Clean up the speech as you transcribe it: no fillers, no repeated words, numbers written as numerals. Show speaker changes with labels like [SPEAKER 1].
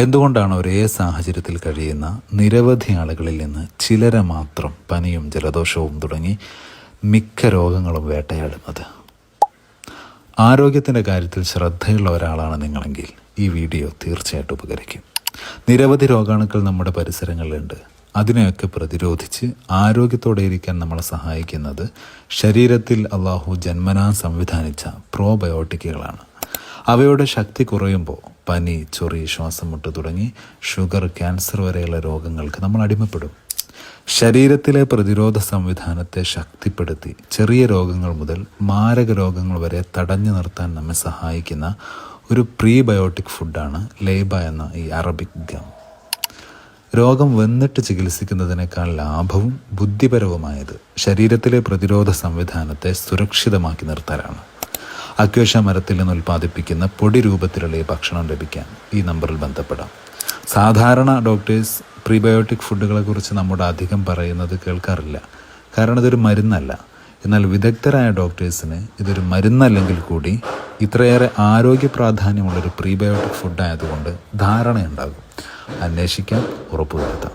[SPEAKER 1] എന്തുകൊണ്ടാണ് ഒരേ സാഹചര്യത്തിൽ കഴിയുന്ന നിരവധി ആളുകളിൽ നിന്ന് ചിലരെ മാത്രം പനിയും ജലദോഷവും തുടങ്ങി മിക്ക രോഗങ്ങളും വേട്ടയാടുന്നത്? ആരോഗ്യത്തിൻ്റെ കാര്യത്തിൽ ശ്രദ്ധയുള്ള ഒരാളാണ് നിങ്ങളെങ്കിൽ ഈ വീഡിയോ തീർച്ചയായിട്ടും ഉപകരിക്കും. നിരവധി രോഗാണുക്കൾ നമ്മുടെ പരിസരങ്ങളിലുണ്ട്. അതിനെയൊക്കെ പ്രതിരോധിച്ച് ആരോഗ്യത്തോടെ ഇരിക്കാൻ നമ്മളെ സഹായിക്കുന്നത് ശരീരത്തിൽ അള്ളാഹു ജന്മനാ സംവിധാനിച്ച പ്രോബയോട്ടിക്കുകളാണ്. അവയുടെ ശക്തി കുറയുമ്പോൾ പനി, ചൊറി, ശ്വാസം മുട്ട് തുടങ്ങി ഷുഗർ, ക്യാൻസർ വരെയുള്ള രോഗങ്ങൾക്ക് നമ്മൾ അടിമപ്പെടും. ശരീരത്തിലെ പ്രതിരോധ സംവിധാനത്തെ ശക്തിപ്പെടുത്തി ചെറിയ രോഗങ്ങൾ മുതൽ മാരക രോഗങ്ങൾ വരെ തടഞ്ഞു നിർത്താൻ നമ്മെ സഹായിക്കുന്ന ഒരു പ്രീബയോട്ടിക് ഫുഡാണ് ലേബ എന്ന ഈ അറബിക് ഗം. രോഗം വന്നിട്ട് ചികിത്സിക്കുന്നതിനേക്കാൾ ലാഭവും ബുദ്ധിപരവുമായത് ശരീരത്തിലെ പ്രതിരോധ സംവിധാനത്തെ സുരക്ഷിതമാക്കി നിർത്താനാണ്. അക്വേഷ്യ മരത്തിൽ നിന്ന് ഉൽപ്പാദിപ്പിക്കുന്ന പൊടി രൂപത്തിലുള്ള ഈ ഭക്ഷണം ലഭിക്കാൻ ഈ നമ്പറിൽ ബന്ധപ്പെടാം. സാധാരണ ഡോക്ടേഴ്സ് പ്രീബയോട്ടിക് ഫുഡുകളെക്കുറിച്ച് നമ്മുടെ അധികം പറയുന്നത് കേൾക്കാറില്ല, കാരണം ഇതൊരു മരുന്നല്ല. എന്നാൽ വിദഗ്ധരായ ഡോക്ടേഴ്സിന് ഇതൊരു മരുന്നല്ലെങ്കിൽ കൂടി ഇത്രയേറെ ആരോഗ്യ പ്രാധാന്യമുള്ളൊരു പ്രീബയോട്ടിക് ഫുഡായതുകൊണ്ട് ധാരണയുണ്ടാകും. അന്വേഷിക്കാം, ഉറപ്പുവരുത്താം.